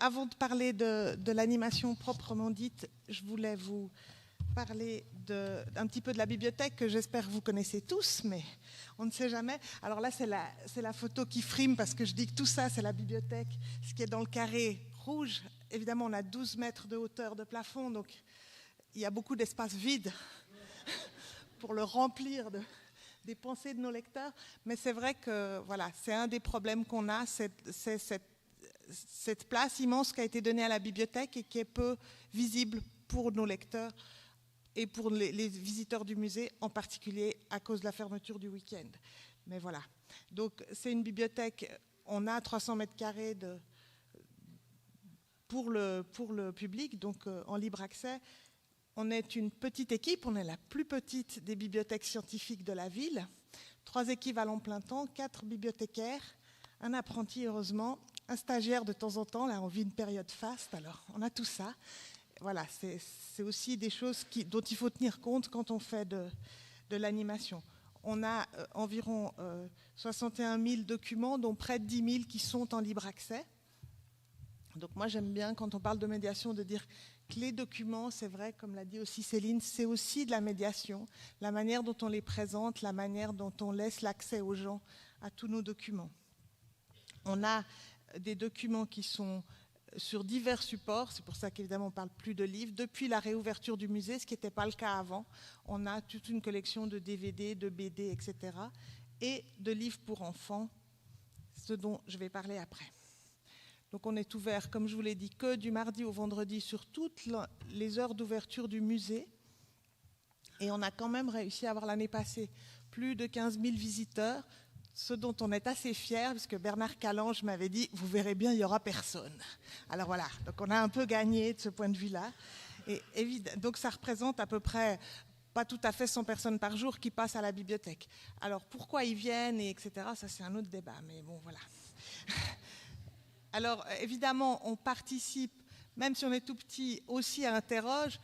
avant de parler de l'animation proprement dite, je voulais vous parler un petit peu de la bibliothèque que j'espère vous connaissez tous, mais on ne sait jamais. Alors là, c'est la photo qui frime parce que je dis que tout ça, c'est la bibliothèque. Ce qui est dans le carré rouge, évidemment, on a 12 mètres de hauteur de plafond, donc il y a beaucoup d'espace vide pour le remplir des pensées de nos lecteurs. Mais c'est vrai que voilà, c'est un des problèmes qu'on a, c'est cette place immense qui a été donnée à la bibliothèque et qui est peu visible pour nos lecteurs et pour les visiteurs du musée, en particulier à cause de la fermeture du week-end. Mais voilà. Donc, c'est une bibliothèque, on a 300 mètres carrés pour le public, donc en libre accès. On est une petite équipe, on est la plus petite des bibliothèques scientifiques de la ville. 3 équivalents plein temps, 4 bibliothécaires, un apprenti, heureusement, un stagiaire de temps en temps. Là, on vit une période faste, alors on a tout ça. Voilà, c'est aussi des choses dont il faut tenir compte quand on fait de l'animation. On a environ 61 000 documents, dont près de 10 000 qui sont en libre accès. Donc moi, j'aime bien, quand on parle de médiation, de dire que les documents, c'est vrai, comme l'a dit aussi Céline, c'est aussi de la médiation, la manière dont on les présente, la manière dont on laisse l'accès aux gens à tous nos documents. On a des documents qui sont sur divers supports, c'est pour ça qu'évidemment on ne parle plus de livres, depuis la réouverture du musée, ce qui n'était pas le cas avant. On a toute une collection de DVD, de BD, etc. et de livres pour enfants, ce dont je vais parler après. Donc on est ouvert, comme je vous l'ai dit, que du mardi au vendredi sur toutes les heures d'ouverture du musée. Et on a quand même réussi à avoir l'année passée plus de 15 000 visiteurs, ce dont on est assez fiers, puisque Bernard Calange m'avait dit « Vous verrez bien, il n'y aura personne ». Alors voilà, donc on a un peu gagné de ce point de vue-là. Et donc ça représente à peu près, pas tout à fait 100 personnes par jour qui passent à la bibliothèque. Alors pourquoi ils viennent, et etc., ça c'est un autre débat, mais bon voilà. Alors évidemment, on participe, même si on est tout petit, aussi à Interroge,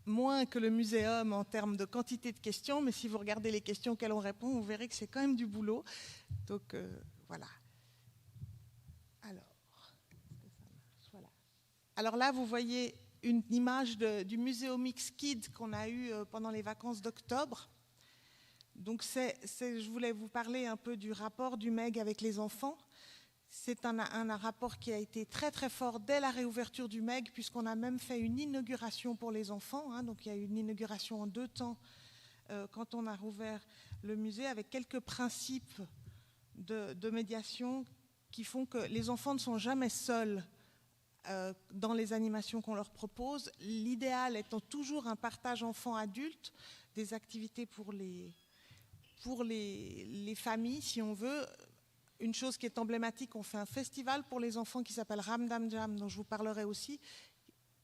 moins que le muséum en termes de quantité de questions, mais si vous regardez les questions auxquelles on répond, vous verrez que c'est quand même du boulot. Donc voilà. Alors là, vous voyez une image du Muséomix Kids qu'on a eu pendant les vacances d'octobre. Donc je voulais vous parler un peu du rapport du MEG avec les enfants. C'est un rapport qui a été très très fort dès la réouverture du MEG, puisqu'on a même fait une inauguration pour les enfants. Donc il y a eu une inauguration en 2 temps quand on a rouvert le musée, avec quelques principes de médiation qui font que les enfants ne sont jamais seuls dans les animations qu'on leur propose. L'idéal étant toujours un partage enfant-adulte, des activités pour les familles, si on veut. Une chose qui est emblématique, on fait un festival pour les enfants qui s'appelle Ramdam Jam, dont je vous parlerai aussi,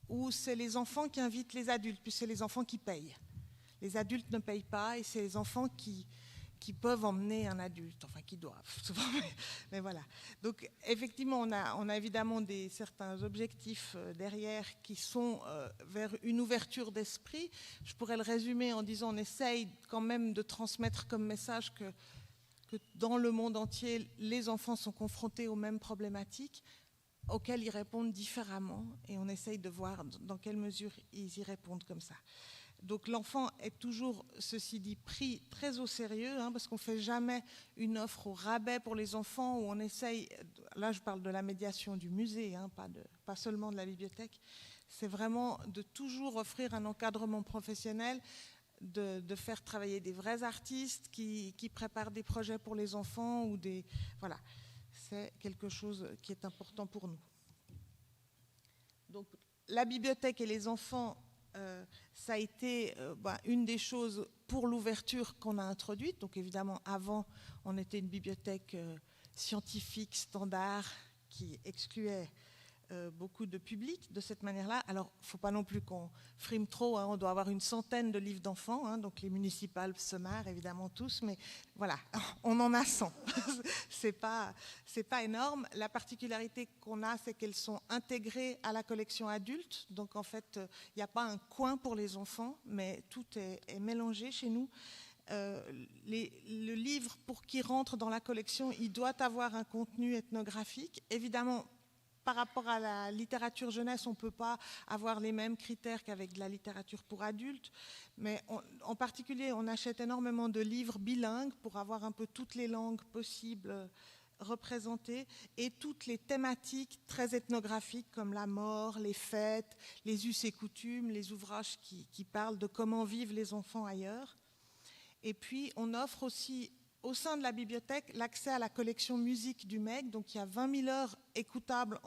où c'est les enfants qui invitent les adultes, puis c'est les enfants qui payent. Les adultes ne payent pas et c'est les enfants qui peuvent emmener un adulte, enfin qui doivent souvent, mais voilà. Donc effectivement, on a évidemment certains objectifs derrière qui sont vers une ouverture d'esprit. Je pourrais le résumer en disant on essaye quand même de transmettre comme message que dans le monde entier, les enfants sont confrontés aux mêmes problématiques auxquelles ils répondent différemment et on essaye de voir dans quelle mesure ils y répondent comme ça. Donc l'enfant est toujours, ceci dit, pris très au sérieux, parce qu'on ne fait jamais une offre au rabais pour les enfants, où on essaye, là je parle de la médiation du musée, pas seulement de la bibliothèque, c'est vraiment de toujours offrir un encadrement professionnel, de faire travailler des vrais artistes qui préparent des projets pour les enfants voilà, c'est quelque chose qui est important pour nous. Donc la bibliothèque et les enfants, ça a été une des choses pour l'ouverture qu'on a introduite. Donc évidemment, avant, on était une bibliothèque scientifique standard qui excluait beaucoup de public de cette manière-là. Alors, il ne faut pas non plus qu'on frime trop, on doit avoir une centaine de livres d'enfants, donc les municipales se marrent évidemment tous, mais voilà, on en a 100. C'est pas énorme. La particularité qu'on a, c'est qu'elles sont intégrées à la collection adulte, donc en fait, il n'y a pas un coin pour les enfants, mais tout est mélangé chez nous. Le livre, pour qu'il rentre dans la collection, il doit avoir un contenu ethnographique. Évidemment, par rapport à la littérature jeunesse, on ne peut pas avoir les mêmes critères qu'avec de la littérature pour adultes. Mais en particulier, on achète énormément de livres bilingues pour avoir un peu toutes les langues possibles représentées et toutes les thématiques très ethnographiques comme la mort, les fêtes, les us et coutumes, les ouvrages qui parlent de comment vivent les enfants ailleurs. Et puis, on offre aussi au sein de la bibliothèque l'accès à la collection musique du MEG. Donc, il y a 20 000 heures écoutables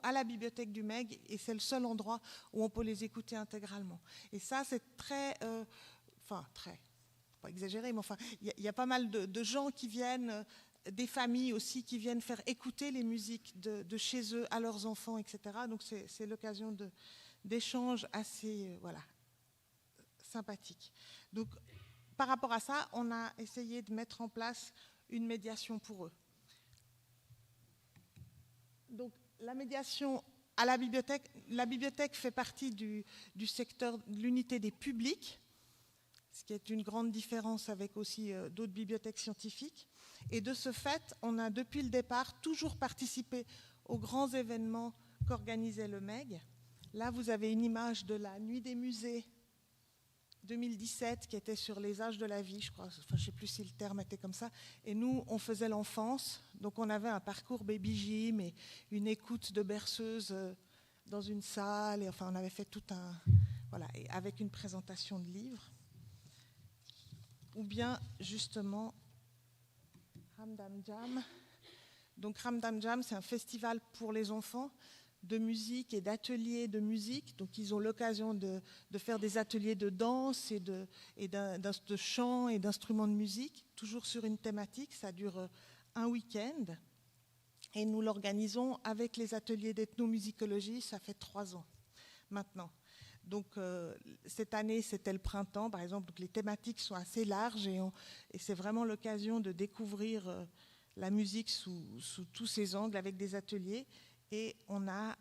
à la bibliothèque du MEG et c'est le seul endroit où on peut les écouter intégralement. Et ça, c'est très, pas exagéré, mais enfin, il y a pas mal de gens qui viennent, des familles aussi qui viennent faire écouter les musiques de chez eux à leurs enfants, etc. Donc, c'est l'occasion d'échanges assez, sympathiques. Donc, par rapport à ça, on a essayé de mettre en place une médiation pour eux. Donc, la médiation à la bibliothèque fait partie du secteur de l'unité des publics, ce qui est une grande différence avec aussi d'autres bibliothèques scientifiques. Et de ce fait, on a depuis le départ toujours participé aux grands événements qu'organisait le MEG. Là, vous avez une image de la Nuit des musées 2017 qui était sur les âges de la vie, je crois, je ne sais plus si le terme était comme ça, et nous, on faisait l'enfance, donc on avait un parcours baby gym et une écoute de berceuse dans une salle, et enfin on avait fait tout un... Voilà, et avec une présentation de livres. Ou bien, justement, Ramdam Jam. Donc Ramdam Jam, c'est un festival pour les enfants de musique et d'ateliers de musique. Donc, ils ont l'occasion de faire des ateliers de danse et de chant et d'instruments de musique, toujours sur une thématique. Ça dure un week-end. Et nous l'organisons avec les ateliers d'ethnomusicologie. Ça fait 3 ans maintenant. Donc, cette année, c'était le printemps, par exemple. Donc, les thématiques sont assez larges et c'est vraiment l'occasion de découvrir la musique sous tous ses angles avec des ateliers. Et on a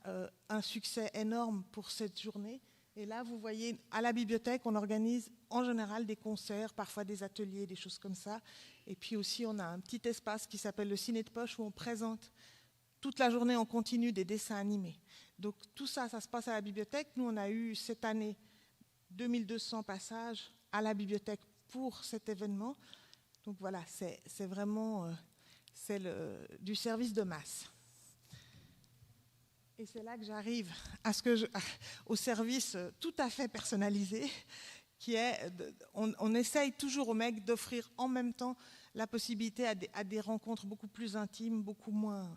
un succès énorme pour cette journée. Et là, vous voyez, à la bibliothèque, on organise en général des concerts, parfois des ateliers, des choses comme ça. Et puis aussi, on a un petit espace qui s'appelle le Ciné de Poche où on présente toute la journée en continu des dessins animés. Donc tout ça, ça se passe à la bibliothèque. Nous, on a eu cette année 2200 passages à la bibliothèque pour cet événement. Donc voilà, c'est vraiment du service de masse. Et c'est là que j'arrive au service tout à fait personnalisé, qui est, on essaye toujours au MEG d'offrir en même temps la possibilité à des rencontres beaucoup plus intimes, beaucoup moins...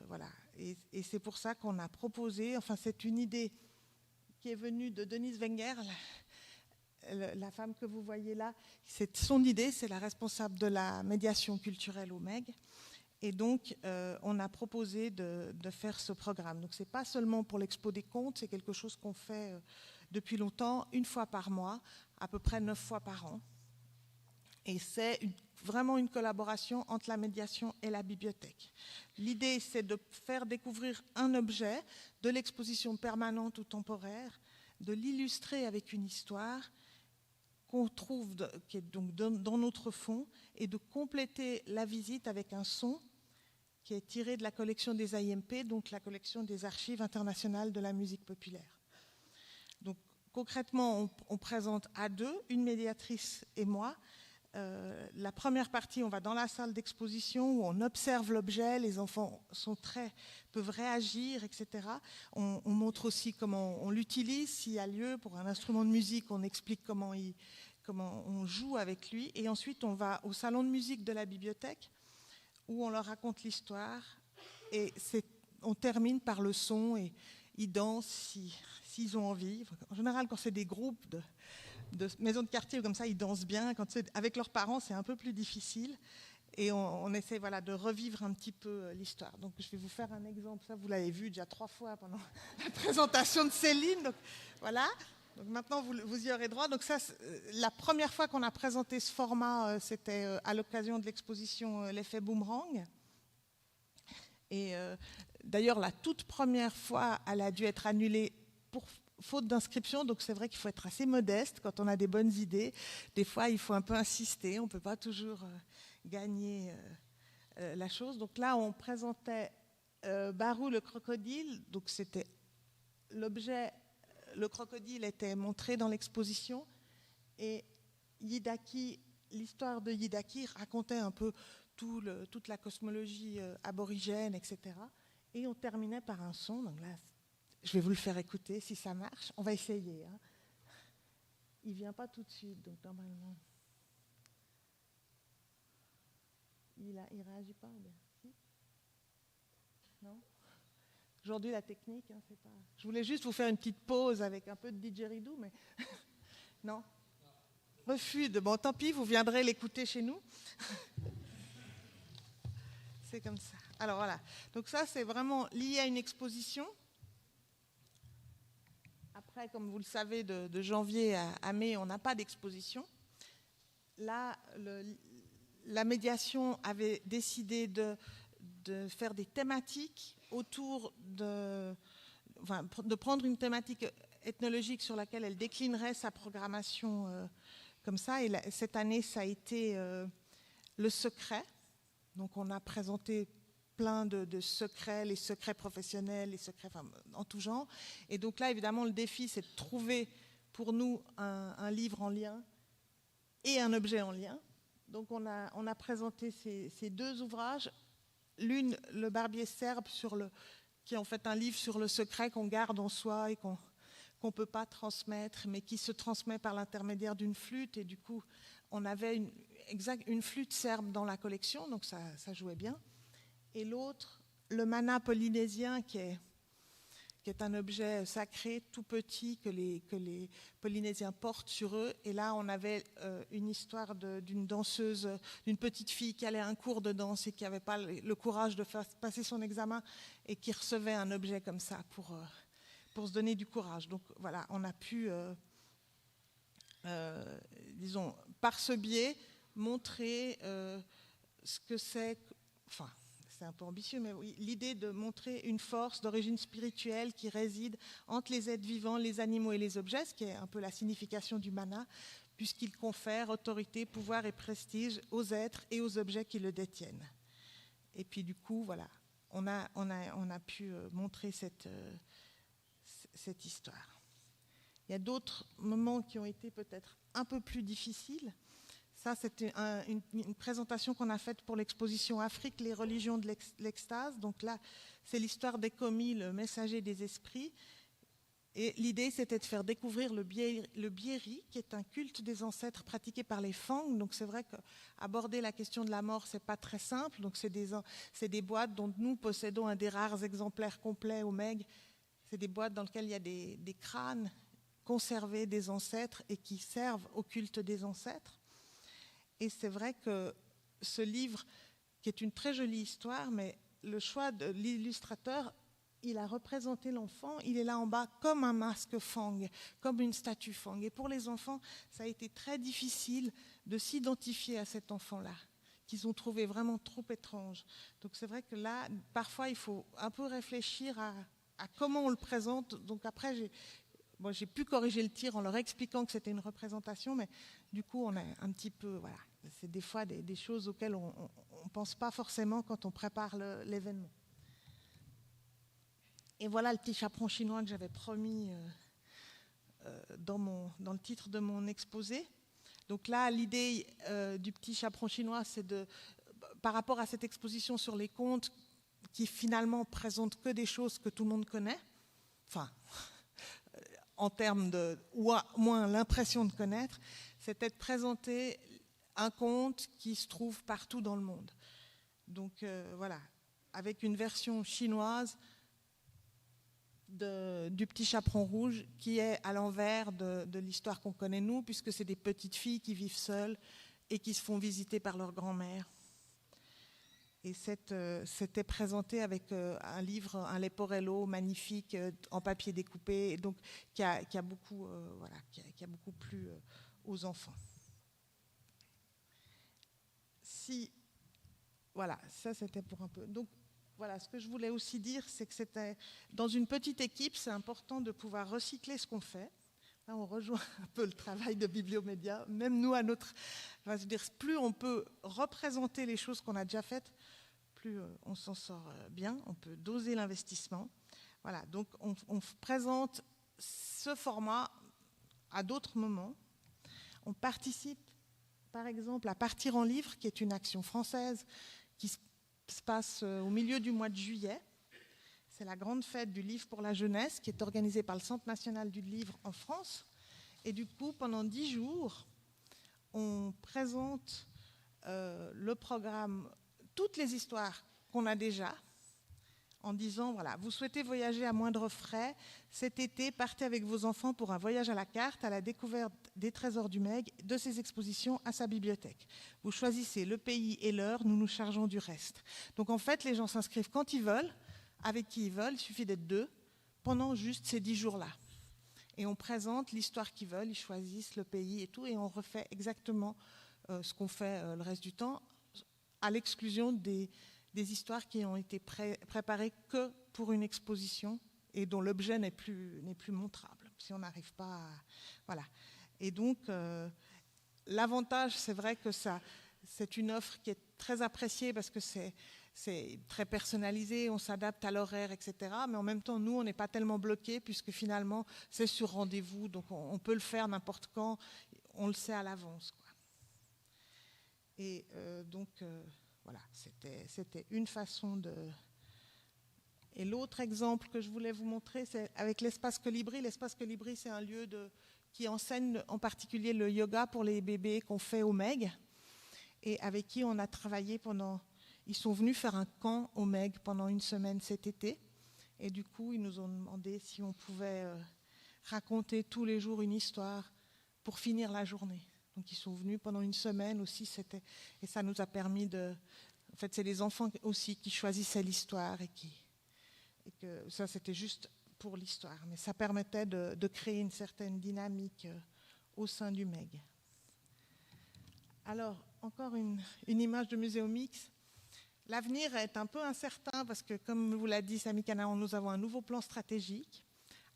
voilà. Et c'est pour ça qu'on a proposé, enfin c'est une idée qui est venue de Denise Wenger, la femme que vous voyez là. C'est son idée, c'est la responsable de la médiation culturelle au MEG. Et donc, on a proposé de faire ce programme. Donc, ce n'est pas seulement pour l'Expo des Contes, c'est quelque chose qu'on fait depuis longtemps, 1 fois par mois, à peu près 9 fois par an. Et c'est vraiment une collaboration entre la médiation et la bibliothèque. L'idée, c'est de faire découvrir un objet, de l'exposition permanente ou temporaire, de l'illustrer avec une histoire qu'on trouve, qui est donc dans notre fond, et de compléter la visite avec un son qui est tiré de la collection des AIMP, donc la collection des archives internationales de la musique populaire. Donc concrètement, on présente à deux, une médiatrice et moi. La première partie, on va dans la salle d'exposition où on observe l'objet, les enfants peuvent réagir, etc. On montre aussi comment on l'utilise, s'il y a lieu pour un instrument de musique, on explique comment on joue avec lui. Et ensuite, on va au salon de musique de la bibliothèque où on leur raconte l'histoire et on termine par le son et ils dansent s'ils ont envie. En général, quand c'est des groupes de maisons de quartier comme ça, ils dansent bien. Quand c'est avec leurs parents, c'est un peu plus difficile. Et on essaie de revivre un petit peu l'histoire. Donc, je vais vous faire un exemple. Ça, vous l'avez vu déjà 3 fois pendant la présentation de Céline. Donc, voilà. Donc, maintenant, vous y aurez droit. Donc, ça, la première fois qu'on a présenté ce format, c'était à l'occasion de l'exposition L'effet boomerang. Et d'ailleurs, la toute première fois, elle a dû être annulée pour faute d'inscription, donc c'est vrai qu'il faut être assez modeste quand on a des bonnes idées. Des fois, il faut un peu insister, on ne peut pas toujours gagner la chose. Donc là, on présentait Barou le crocodile, donc c'était l'objet, le crocodile était montré dans l'exposition et Yidaki, l'histoire de Yidaki racontait un peu toute la cosmologie aborigène, etc. Et on terminait par un son, donc là, je vais vous le faire écouter si ça marche, on va essayer. Hein. Il ne vient pas tout de suite, donc normalement. Il ne réagit pas bien. Si. Non. Aujourd'hui, la technique, hein, c'est pas. Je voulais juste vous faire une petite pause avec un peu de didgeridoo, mais non. Refus de. Bon, tant pis, vous viendrez l'écouter chez nous. C'est comme ça. Alors voilà. Donc ça, c'est vraiment lié à une exposition. Après, comme vous le savez, de janvier à mai, on n'a pas d'exposition. Là, la médiation avait décidé de faire des thématiques autour de prendre une thématique ethnologique sur laquelle elle déclinerait sa programmation comme ça. Et cette année, ça a été le secret. Donc on a présenté plein de secrets, les secrets professionnels, les secrets en tout genre. Et donc là, évidemment, le défi, c'est de trouver pour nous un livre en lien et un objet en lien. Donc on a présenté ces deux ouvrages. L'une, Le Barbier serbe, qui est en fait un livre sur le secret qu'on garde en soi et qu'on ne peut pas transmettre, mais qui se transmet par l'intermédiaire d'une flûte. Et du coup, on avait une flûte serbe dans la collection, donc ça jouait bien. Et l'autre, le mana polynésien, qui est un objet sacré, tout petit, que les Polynésiens portent sur eux. Et là, on avait une histoire d'une danseuse, d'une petite fille qui allait à un cours de danse et qui n'avait pas le courage de faire passer son examen et qui recevait un objet comme ça pour se donner du courage. Donc voilà, on a pu, disons, par ce biais, montrer ce que c'est... Enfin, c'est un peu ambitieux, mais oui, l'idée de montrer une force d'origine spirituelle qui réside entre les êtres vivants, les animaux et les objets, ce qui est un peu la signification du mana, puisqu'il confère autorité, pouvoir et prestige aux êtres et aux objets qui le détiennent. Et puis du coup, voilà, on a pu montrer cette histoire. Il y a d'autres moments qui ont été peut-être un peu plus difficiles. Ça, c'était une présentation qu'on a faite pour l'exposition Afrique, les religions de l'extase. Donc là, c'est l'histoire des commis, le messager des esprits. Et l'idée, c'était de faire découvrir le bieri, qui est un culte des ancêtres pratiqué par les Fang. Donc c'est vrai qu'aborder la question de la mort, c'est pas très simple. Donc c'est des boîtes dont nous possédons un des rares exemplaires complets au Meg. C'est des boîtes dans lesquelles il y a des crânes conservés des ancêtres et qui servent au culte des ancêtres. Et c'est vrai que ce livre, qui est une très jolie histoire, mais le choix de l'illustrateur, il a représenté l'enfant, il est là en bas comme un masque Fang, comme une statue Fang. Et pour les enfants, ça a été très difficile de s'identifier à cet enfant-là, qu'ils ont trouvé vraiment trop étrange. Donc c'est vrai que là, parfois, il faut un peu réfléchir à comment on le présente. Donc après, j'ai pu corriger le tir en leur expliquant que c'était une représentation, mais du coup, on a un petit peu... Voilà, c'est des fois des choses auxquelles on ne pense pas forcément quand on prépare l'événement. Et voilà le petit chaperon chinois que j'avais promis dans le titre de mon exposé. Donc là, l'idée du petit chaperon chinois, c'est par rapport à cette exposition sur les contes, qui finalement présente que des choses que tout le monde connaît, enfin... en termes ou à moins l'impression de connaître, c'était de présenter un conte qui se trouve partout dans le monde. Donc voilà, avec une version chinoise du petit chaperon rouge qui est à l'envers de l'histoire qu'on connaît nous, puisque c'est des petites filles qui vivent seules et qui se font visiter par leur grand-mère. Et c'était présenté avec un livre, un Leporello magnifique en papier découpé, donc qui a beaucoup plu aux enfants. Voilà, ça c'était pour un peu. Donc voilà, ce que je voulais aussi dire, c'est que c'était dans une petite équipe, c'est important de pouvoir recycler ce qu'on fait. Là, on rejoint un peu le travail de Bibliomédia. Même nous, plus on peut représenter les choses qu'on a déjà faites, plus on s'en sort bien, on peut doser l'investissement. Voilà, donc on présente ce format à d'autres moments. On participe, par exemple, à Partir en livre, qui est une action française qui se passe au milieu du mois de juillet. C'est la grande fête du livre pour la jeunesse qui est organisée par le Centre national du livre en France. Et du coup, pendant 10 jours, on présente le programme, toutes les histoires qu'on a déjà, en disant, voilà, vous souhaitez voyager à moindre frais, cet été, partez avec vos enfants pour un voyage à la carte, à la découverte des trésors du Meg, de ses expositions à sa bibliothèque. Vous choisissez le pays et l'heure, nous nous chargeons du reste. Donc en fait, les gens s'inscrivent quand ils veulent, avec qui ils veulent, il suffit d'être 2, pendant juste ces 10 jours-là. Et on présente l'histoire qu'ils veulent, ils choisissent le pays et tout, et on refait exactement ce qu'on fait le reste du temps, à l'exclusion des histoires qui ont été préparées que pour une exposition et dont l'objet n'est plus montrable, si on n'arrive pas à... Voilà. Et donc, l'avantage, c'est vrai que c'est une offre qui est très appréciée parce que c'est très personnalisé, on s'adapte à l'horaire, etc. Mais en même temps, nous, on n'est pas tellement bloqués puisque finalement, c'est sur rendez-vous, donc on peut le faire n'importe quand, on le sait à l'avance, quoi. Et donc, voilà, c'était une façon de... Et l'autre exemple que je voulais vous montrer, c'est avec l'Espace Colibri. L'Espace Colibri, c'est un lieu qui enseigne en particulier le yoga pour les bébés qu'on fait au Meg et avec qui on a travaillé pendant... Ils sont venus faire un camp au Meg pendant 1 semaine cet été. Et du coup, ils nous ont demandé si on pouvait raconter tous les jours une histoire pour finir la journée. Donc, ils sont venus pendant 1 semaine aussi. Et ça nous a permis de... En fait, c'est les enfants aussi qui choisissaient l'histoire et que ça, c'était juste pour l'histoire. Mais ça permettait de créer une certaine dynamique au sein du Meg. Alors, encore une image de Muséum Mix. L'avenir est un peu incertain parce que, comme vous l'a dit Samy Canaan, nous avons un nouveau plan stratégique.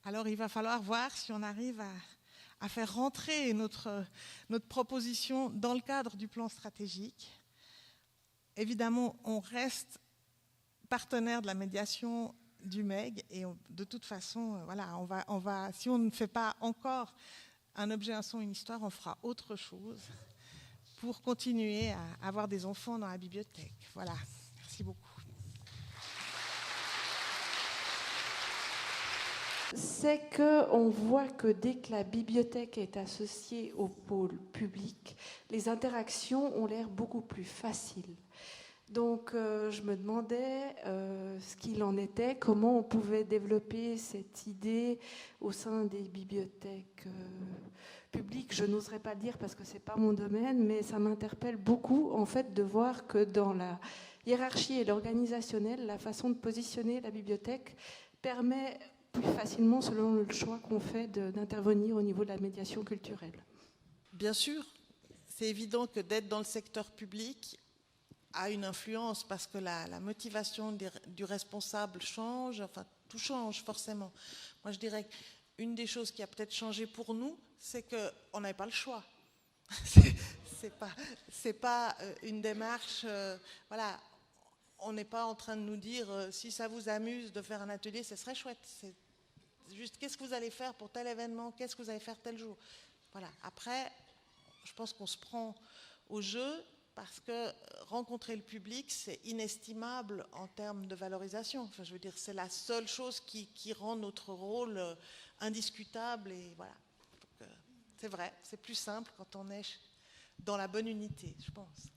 Alors, il va falloir voir si on arrive à faire rentrer notre proposition dans le cadre du plan stratégique. Évidemment, on reste partenaire de la médiation du Meg et de toute façon, voilà, on va, si on ne fait pas encore un objet, un son, une histoire, on fera autre chose pour continuer à avoir des enfants dans la bibliothèque. Voilà, merci beaucoup. C'est qu'on voit que dès que la bibliothèque est associée au pôle public, les interactions ont l'air beaucoup plus faciles. Donc je me demandais ce qu'il en était, comment on pouvait développer cette idée au sein des bibliothèques publiques. Je n'oserais pas le dire parce que ce n'est pas mon domaine, mais ça m'interpelle beaucoup en fait de voir que dans la hiérarchie et l'organisationnel, la façon de positionner la bibliothèque permet plus facilement, selon le choix qu'on fait, d'intervenir au niveau de la médiation culturelle. Bien sûr, c'est évident que d'être dans le secteur public a une influence parce que la motivation du responsable change, enfin tout change forcément. Moi je dirais qu'une des choses qui a peut-être changé pour nous, c'est qu'on n'avait pas le choix. c'est pas une démarche, voilà, on n'est pas en train de nous dire si ça vous amuse de faire un atelier, ce serait chouette. C'est juste qu'est-ce que vous allez faire pour tel événement, qu'est-ce que vous allez faire tel jour. Voilà. Après, je pense qu'on se prend au jeu. Parce que rencontrer le public, c'est inestimable en termes de valorisation. Enfin, je veux dire, c'est la seule chose qui rend notre rôle indiscutable. Et voilà. Donc, c'est vrai, c'est plus simple quand on est dans la bonne unité, je pense.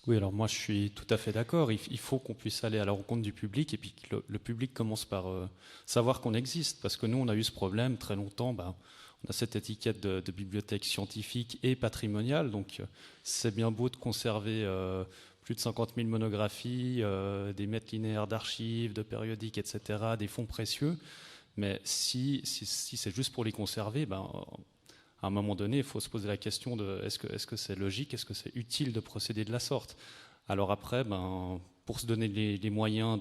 Oui, alors moi je suis tout à fait d'accord. Il faut qu'on puisse aller à la rencontre du public et puis que le public commence par savoir qu'on existe. Parce que nous, on a eu ce problème très longtemps. On a cette étiquette de bibliothèque scientifique et patrimoniale, donc c'est bien beau de conserver plus de 50 000 monographies, des mètres linéaires d'archives, de périodiques, etc., des fonds précieux, mais si c'est juste pour les conserver, à un moment donné, il faut se poser la question de est-ce que c'est logique, est-ce que c'est utile de procéder de la sorte. Alors après, pour se donner les moyens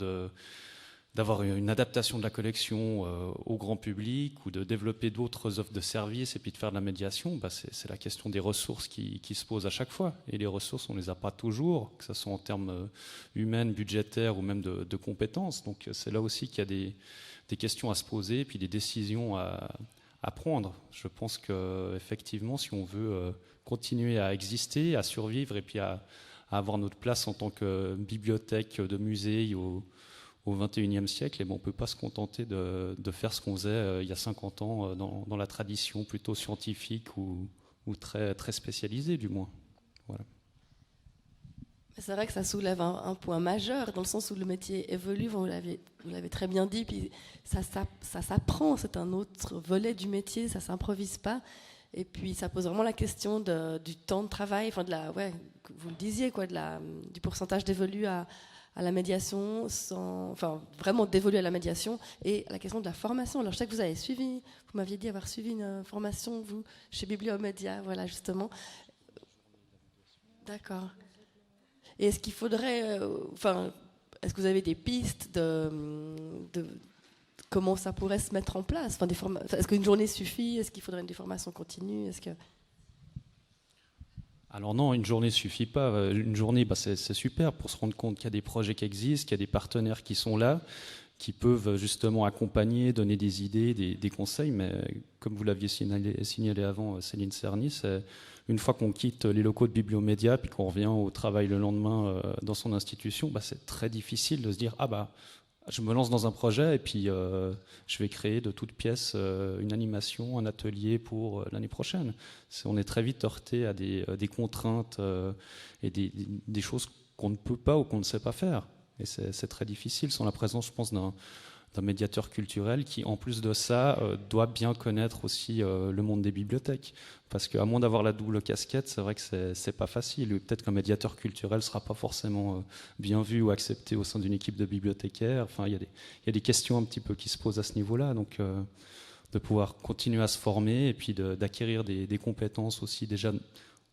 d'avoir une adaptation de la collection au grand public ou de développer d'autres offres de services et puis de faire de la médiation, c'est la question des ressources qui se pose à chaque fois. Et les ressources, on ne les a pas toujours, que ce soit en termes humains, budgétaires ou même de compétences. Donc c'est là aussi qu'il y a des questions à se poser et puis des décisions à prendre. Je pense qu'effectivement, si on veut continuer à exister, à survivre et puis à avoir notre place en tant que bibliothèque de musée au XXIe siècle, on ne peut pas se contenter de faire ce qu'on faisait il y a 50 ans dans la tradition plutôt scientifique ou très, très spécialisée du moins. Voilà. C'est vrai que ça soulève un point majeur dans le sens où le métier évolue, vous l'avez très bien dit, puis ça s'apprend, c'est un autre volet du métier, ça ne s'improvise pas. Et puis ça pose vraiment la question du temps de travail, enfin vous le disiez, du pourcentage dévolu à la médiation, vraiment dévolu à la médiation, et à la question de la formation. Alors je sais que vous m'aviez dit avoir suivi une formation, vous, chez Bibliomédia, voilà justement. D'accord. Et est-ce qu'il faudrait, est-ce que vous avez des pistes de comment ça pourrait se mettre en place, est-ce qu'une journée suffit? Est-ce qu'il faudrait des formations continues? Alors non, une journée ne suffit pas. Une journée, c'est super pour se rendre compte qu'il y a des projets qui existent, qu'il y a des partenaires qui sont là, qui peuvent justement accompagner, donner des idées, des conseils. Mais comme vous l'aviez signalé avant, Céline Cerny, c'est une fois qu'on quitte les locaux de Bibliomédia puis qu'on revient au travail le lendemain dans son institution, c'est très difficile de se dire je me lance dans un projet et puis je vais créer de toutes pièces une animation, un atelier pour l'année prochaine. On est très vite heurté à des contraintes et des choses qu'on ne peut pas ou qu'on ne sait pas faire. Et c'est très difficile sans la présence, je pense, d'un médiateur culturel qui, en plus de ça, doit bien connaître aussi le monde des bibliothèques. Parce qu'à moins d'avoir la double casquette, c'est vrai que c'est pas facile. Peut-être qu'un médiateur culturel ne sera pas forcément bien vu ou accepté au sein d'une équipe de bibliothécaires. Enfin, il y a des questions un petit peu qui se posent à ce niveau-là. Donc, de pouvoir continuer à se former et puis d'acquérir des compétences aussi déjà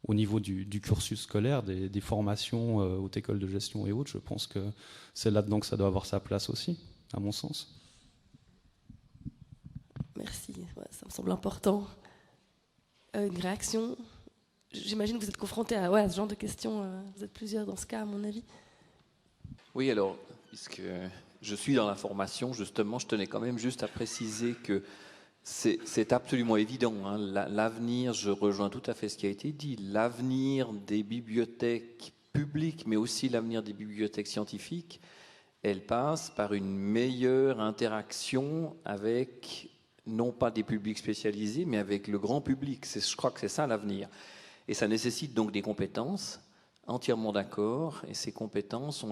au niveau du cursus scolaire, des formations haute école de gestion et autres. Je pense que c'est là-dedans que ça doit avoir sa place aussi, à mon sens. Merci, ça me semble important. Une réaction? J'imagine que vous êtes confronté à ce genre de questions. Vous êtes plusieurs dans ce cas, à mon avis. Oui, alors, puisque je suis dans la formation, justement, je tenais quand même juste à préciser que c'est absolument évident. L'avenir, je rejoins tout à fait ce qui a été dit, l'avenir des bibliothèques publiques, mais aussi l'avenir des bibliothèques scientifiques, elle passe par une meilleure interaction avec, non pas des publics spécialisés, mais avec le grand public. Je crois que c'est ça l'avenir. Et ça nécessite donc des compétences, entièrement d'accord. Et ces compétences,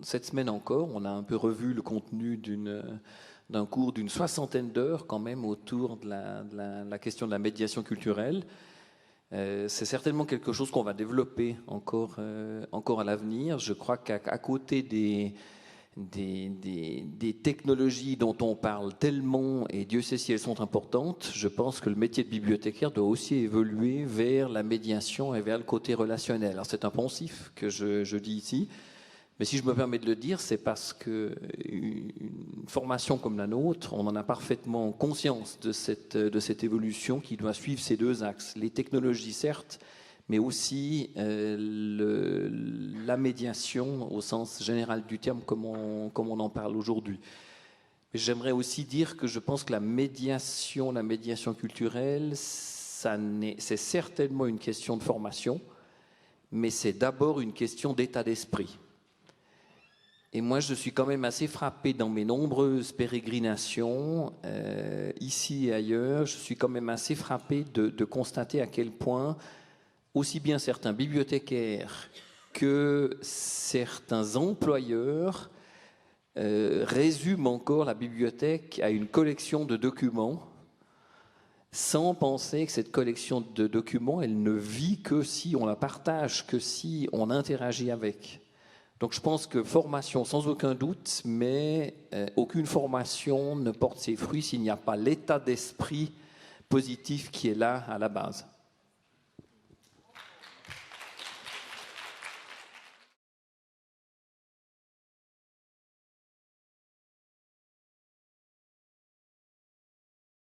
cette semaine encore, on a un peu revu le contenu d'un cours d'une 60aine d'heures quand même autour de la question de la médiation culturelle. C'est certainement quelque chose qu'on va développer encore à l'avenir. Je crois qu'à côté des technologies dont on parle tellement, et Dieu sait si elles sont importantes, je pense que le métier de bibliothécaire doit aussi évoluer vers la médiation et vers le côté relationnel. Alors c'est un poncif que je dis ici, mais si je me permets de le dire, c'est parce qu'une formation comme la nôtre, on en a parfaitement conscience de cette évolution qui doit suivre ces deux axes. Les technologies, certes, mais aussi la médiation au sens général du terme, comme on en parle aujourd'hui. J'aimerais aussi dire que je pense que la médiation culturelle, c'est certainement une question de formation, mais c'est d'abord une question d'état d'esprit. Et moi, je suis quand même assez frappé dans mes nombreuses pérégrinations, ici et ailleurs, je suis quand même assez frappé de constater à quel point aussi bien certains bibliothécaires que certains employeurs résument encore la bibliothèque à une collection de documents sans penser que cette collection de documents, elle ne vit que si on la partage, que si on interagit avec. Donc je pense que formation sans aucun doute, mais aucune formation ne porte ses fruits s'il n'y a pas l'état d'esprit positif qui est là à la base.